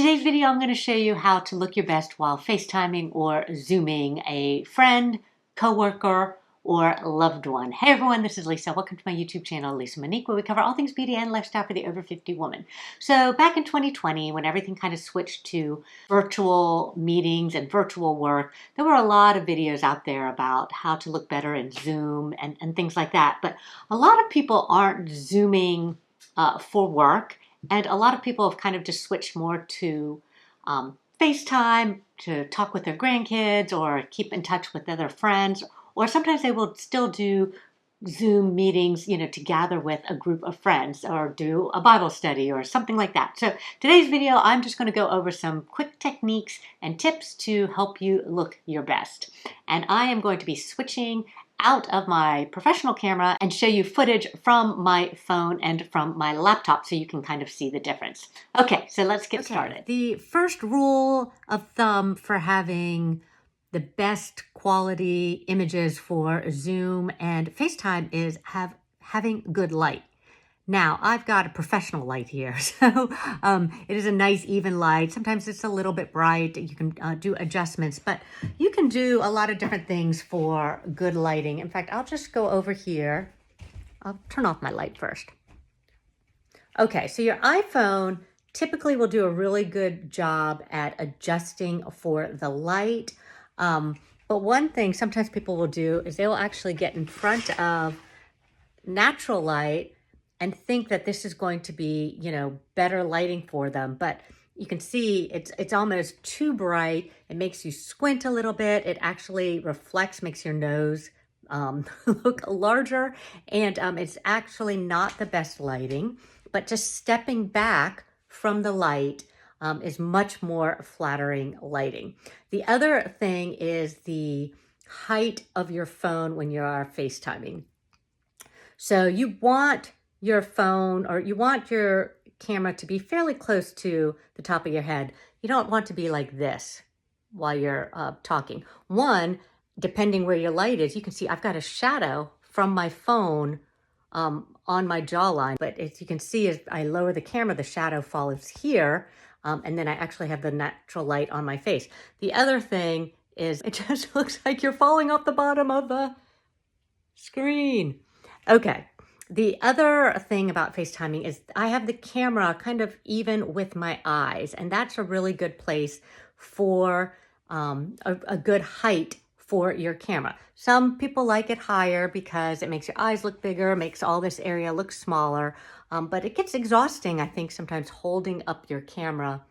today's video, I'm going to show you how to look your best while FaceTiming or Zooming a friend, coworker, or loved one. Hey everyone, this is Lisa. Welcome to my YouTube channel, Lisa Monique, where we cover all things beauty and lifestyle for the over 50 woman. So back in 2020, when everything kind of switched to virtual meetings and virtual work, there were a lot of videos out there about how to look better in Zoom and things like that. But a lot of people aren't Zooming for work. And a lot of people have kind of just switched more to FaceTime to talk with their grandkids or keep in touch with other friends. Or sometimes they will still do Zoom meetings, to gather with a group of friends or do a Bible study or something like that. So today's video, I'm just going to go over some quick techniques and tips to help you look your best. And I am going to be switching out of my professional camera and show you footage from my phone and from my laptop so you can kind of see the difference. Okay, so let's get started. The first rule of thumb for having the best quality images for Zoom and FaceTime is having good light. Now, I've got a professional light here, so it is a nice even light. Sometimes it's a little bit bright. You can do adjustments, but you can do a lot of different things for good lighting. In fact, I'll just go over here. I'll turn off my light first. Okay, so your iPhone typically will do a really good job at adjusting for the light. But one thing sometimes people will do is they will actually get in front of natural light and think that this is going to be, better lighting for them. But you can see it's almost too bright. It makes you squint a little bit. It actually reflects, makes your nose look larger. And it's actually not the best lighting. But just stepping back from the light is much more flattering lighting. The other thing is the height of your phone when you are FaceTiming. So you want your phone or you want your camera to be fairly close to the top of your head. You don't want to be like this while you're talking. One, depending where your light is, you can see I've got a shadow from my phone on my jawline. But as you can see, as I lower the camera, the shadow falls here. And then I actually have the natural light on my face. The other thing is it just looks like you're falling off the bottom of the screen. Okay. The other thing about FaceTiming is I have the camera kind of even with my eyes, and that's a really good place for a good height for your camera. Some people like it higher because it makes your eyes look bigger, makes all this area look smaller, but it gets exhausting, I think, sometimes holding up your camera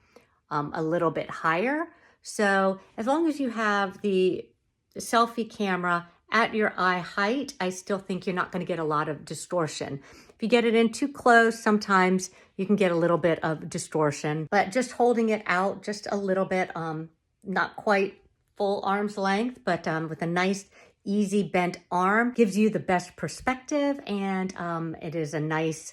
a little bit higher. So as long as you have the selfie camera at your eye height, I still think you're not going to get a lot of distortion. If you get it in too close, sometimes you can get a little bit of distortion, but just holding it out just a little bit, not quite full arm's length, but with a nice, easy bent arm gives you the best perspective, and it is a nice,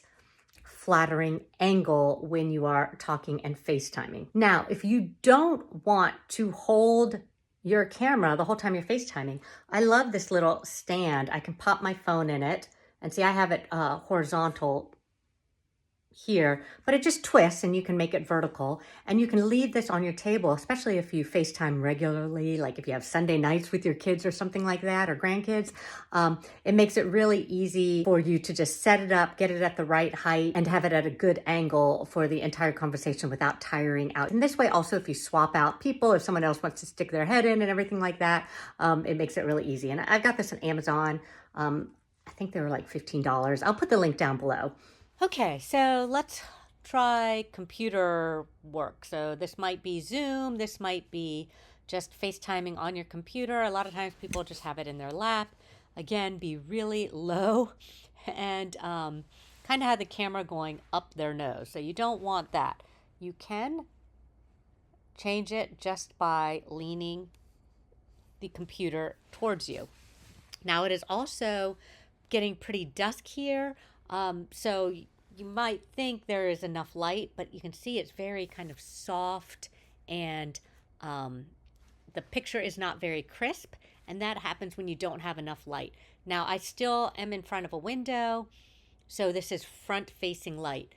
flattering angle when you are talking and FaceTiming. Now, if you don't want to hold your camera the whole time you're FaceTiming, I love this little stand. I can pop my phone in it, and see I have it horizontal here, but it just twists and you can make it vertical, and you can leave this on your table, especially if you FaceTime regularly, like if you have Sunday nights with your kids or something like that, or grandkids. It makes it really easy for you to just set it up, get it at the right height, and have it at a good angle for the entire conversation without tiring out. And this way also, if you swap out people, if someone else wants to stick their head in and everything like that, it makes it really easy. And I've got this on Amazon. I think they were like $15. I'll put the link down below. Okay, so let's try computer work. So this might be Zoom, this might be just FaceTiming on your computer. A lot of times people just have it in their lap. Again, be really low and kind of have the camera going up their nose. So you don't want that. You can change it just by leaning the computer towards you. Now it is also getting pretty dusk here. So you might think there is enough light, but you can see it's very kind of soft, and the picture is not very crisp, and that happens when you don't have enough light. Now I still am in front of a window, so this is front facing light.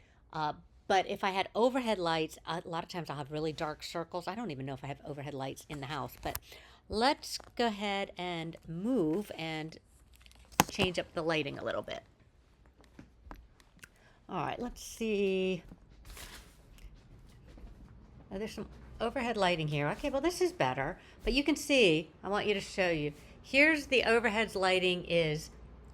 But if I had overhead lights, a lot of times I'll have really dark circles. I don't even know if I have overhead lights in the house, but let's go ahead and move and change up the lighting a little bit. All right, let's see. Oh, there's some overhead lighting here. Okay, well, this is better. But you can see, I want you to show you. Here's the overhead lighting is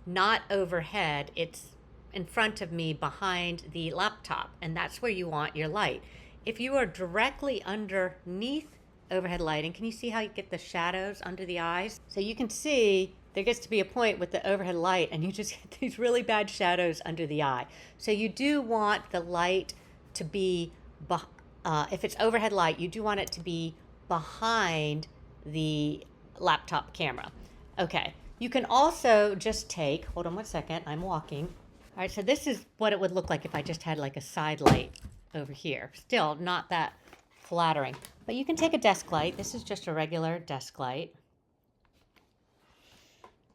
not overhead. It's in front of me behind the laptop, and that's where you want your light. If you are directly underneath overhead lighting, can you see how you get the shadows under the eyes? So you can see there gets to be a point with the overhead light and you just get these really bad shadows under the eye. So you do want the light to be, if it's overhead light, you do want it to be behind the laptop camera. Okay, you can also just take, hold on one second, I'm walking. All right, so this is what it would look like if I just had like a side light over here. Still not that flattering, but you can take a desk light. This is just a regular desk light,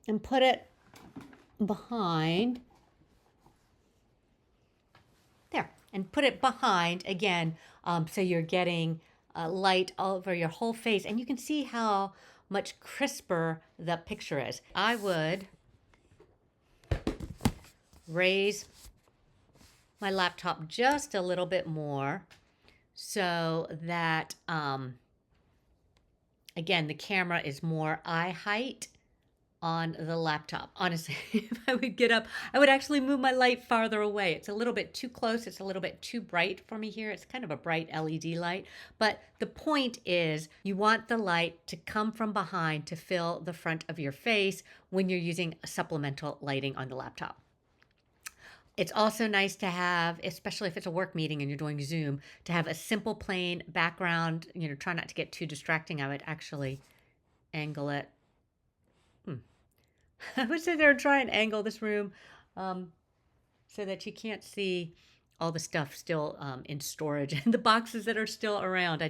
and put it behind there, and put it behind again, so you're getting light over your whole face, and you can see how much crisper the picture is. I would raise my laptop just a little bit more so that, again, the camera is more eye height on the laptop. Honestly, if I would get up, I would actually move my light farther away. It's a little bit too close. It's a little bit too bright for me here. It's kind of a bright LED light. But the point is you want the light to come from behind to fill the front of your face when you're using supplemental lighting on the laptop. It's also nice to have, especially if it's a work meeting and you're doing Zoom, to have a simple plain background. You know, try not to get too distracting. I would actually angle it. I would say there, try and angle this room so that you can't see all the stuff still in storage and the boxes that are still around.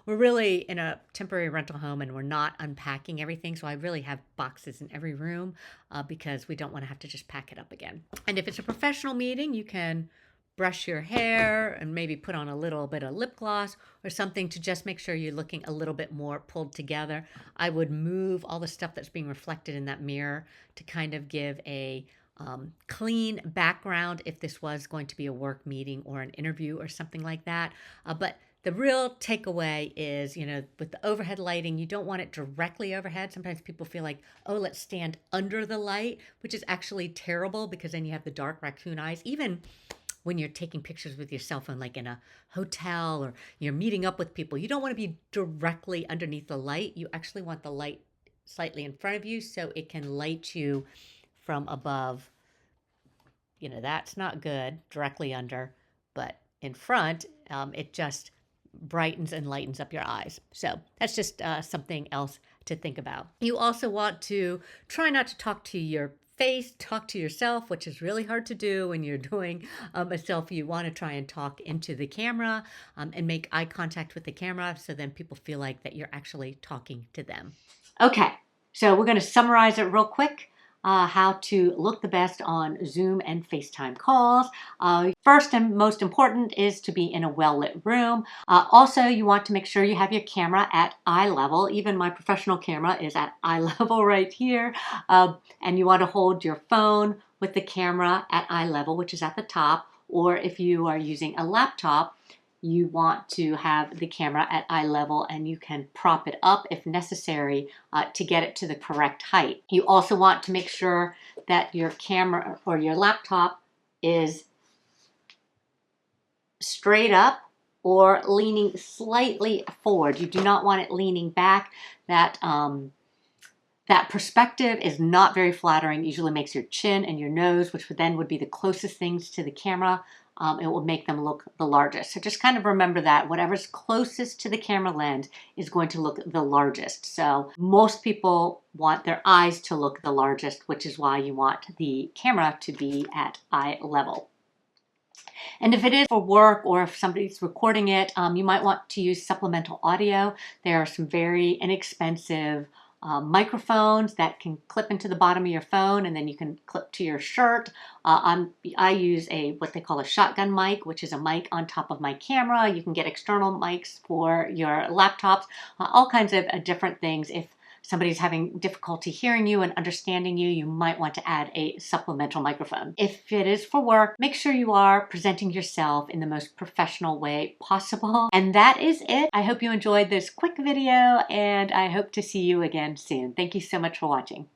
We're really in a temporary rental home and we're not unpacking everything. So I really have boxes in every room because we don't want to have to just pack it up again. And if it's a professional meeting, you can brush your hair and maybe put on a little bit of lip gloss or something to just make sure you're looking a little bit more pulled together. I would move all the stuff that's being reflected in that mirror to kind of give a clean background if this was going to be a work meeting or an interview or something like that. But the real takeaway is, you know, with the overhead lighting, you don't want it directly overhead. Sometimes people feel like, oh, let's stand under the light, which is actually terrible because then you have the dark raccoon eyes. Even when you're taking pictures with your cell phone, like in a hotel or you're meeting up with people, you don't want to be directly underneath the light. You actually want the light slightly in front of you so it can light you from above. You know, that's not good directly under, but in front, it just brightens and lightens up your eyes. So that's just something else to think about. You also want to try not to talk to your face, talk to yourself, which is really hard to do when you're doing a selfie. You want to try and talk into the camera and make eye contact with the camera so then people feel like that you're actually talking to them. Okay, so we're going to summarize it real quick. How to look the best on Zoom and FaceTime calls. First and most important is to be in a well-lit room. Also, you want to make sure you have your camera at eye level. Even my professional camera is at eye level right here. And you want to hold your phone with the camera at eye level, which is at the top. Or if you are using a laptop, you want to have the camera at eye level and you can prop it up if necessary to get it to the correct height. You also want to make sure that your camera or your laptop is straight up or leaning slightly forward. You do not want it leaning back. That perspective is not very flattering. It usually makes your chin and your nose, which then would be the closest things to the camera, it will make them look the largest. So just kind of remember that whatever's closest to the camera lens is going to look the largest. So most people want their eyes to look the largest, which is why you want the camera to be at eye level. And if it is for work or if somebody's recording it, you might want to use supplemental audio. There are some very inexpensive microphones that can clip into the bottom of your phone, and then you can clip to your shirt. I use what they call a shotgun mic, which is a mic on top of my camera. You can get external mics for your laptops, all kinds of different things. If somebody's having difficulty hearing you and understanding you, you might want to add a supplemental microphone. If it is for work, make sure you are presenting yourself in the most professional way possible. And that is it. I hope you enjoyed this quick video, and I hope to see you again soon. Thank you so much for watching.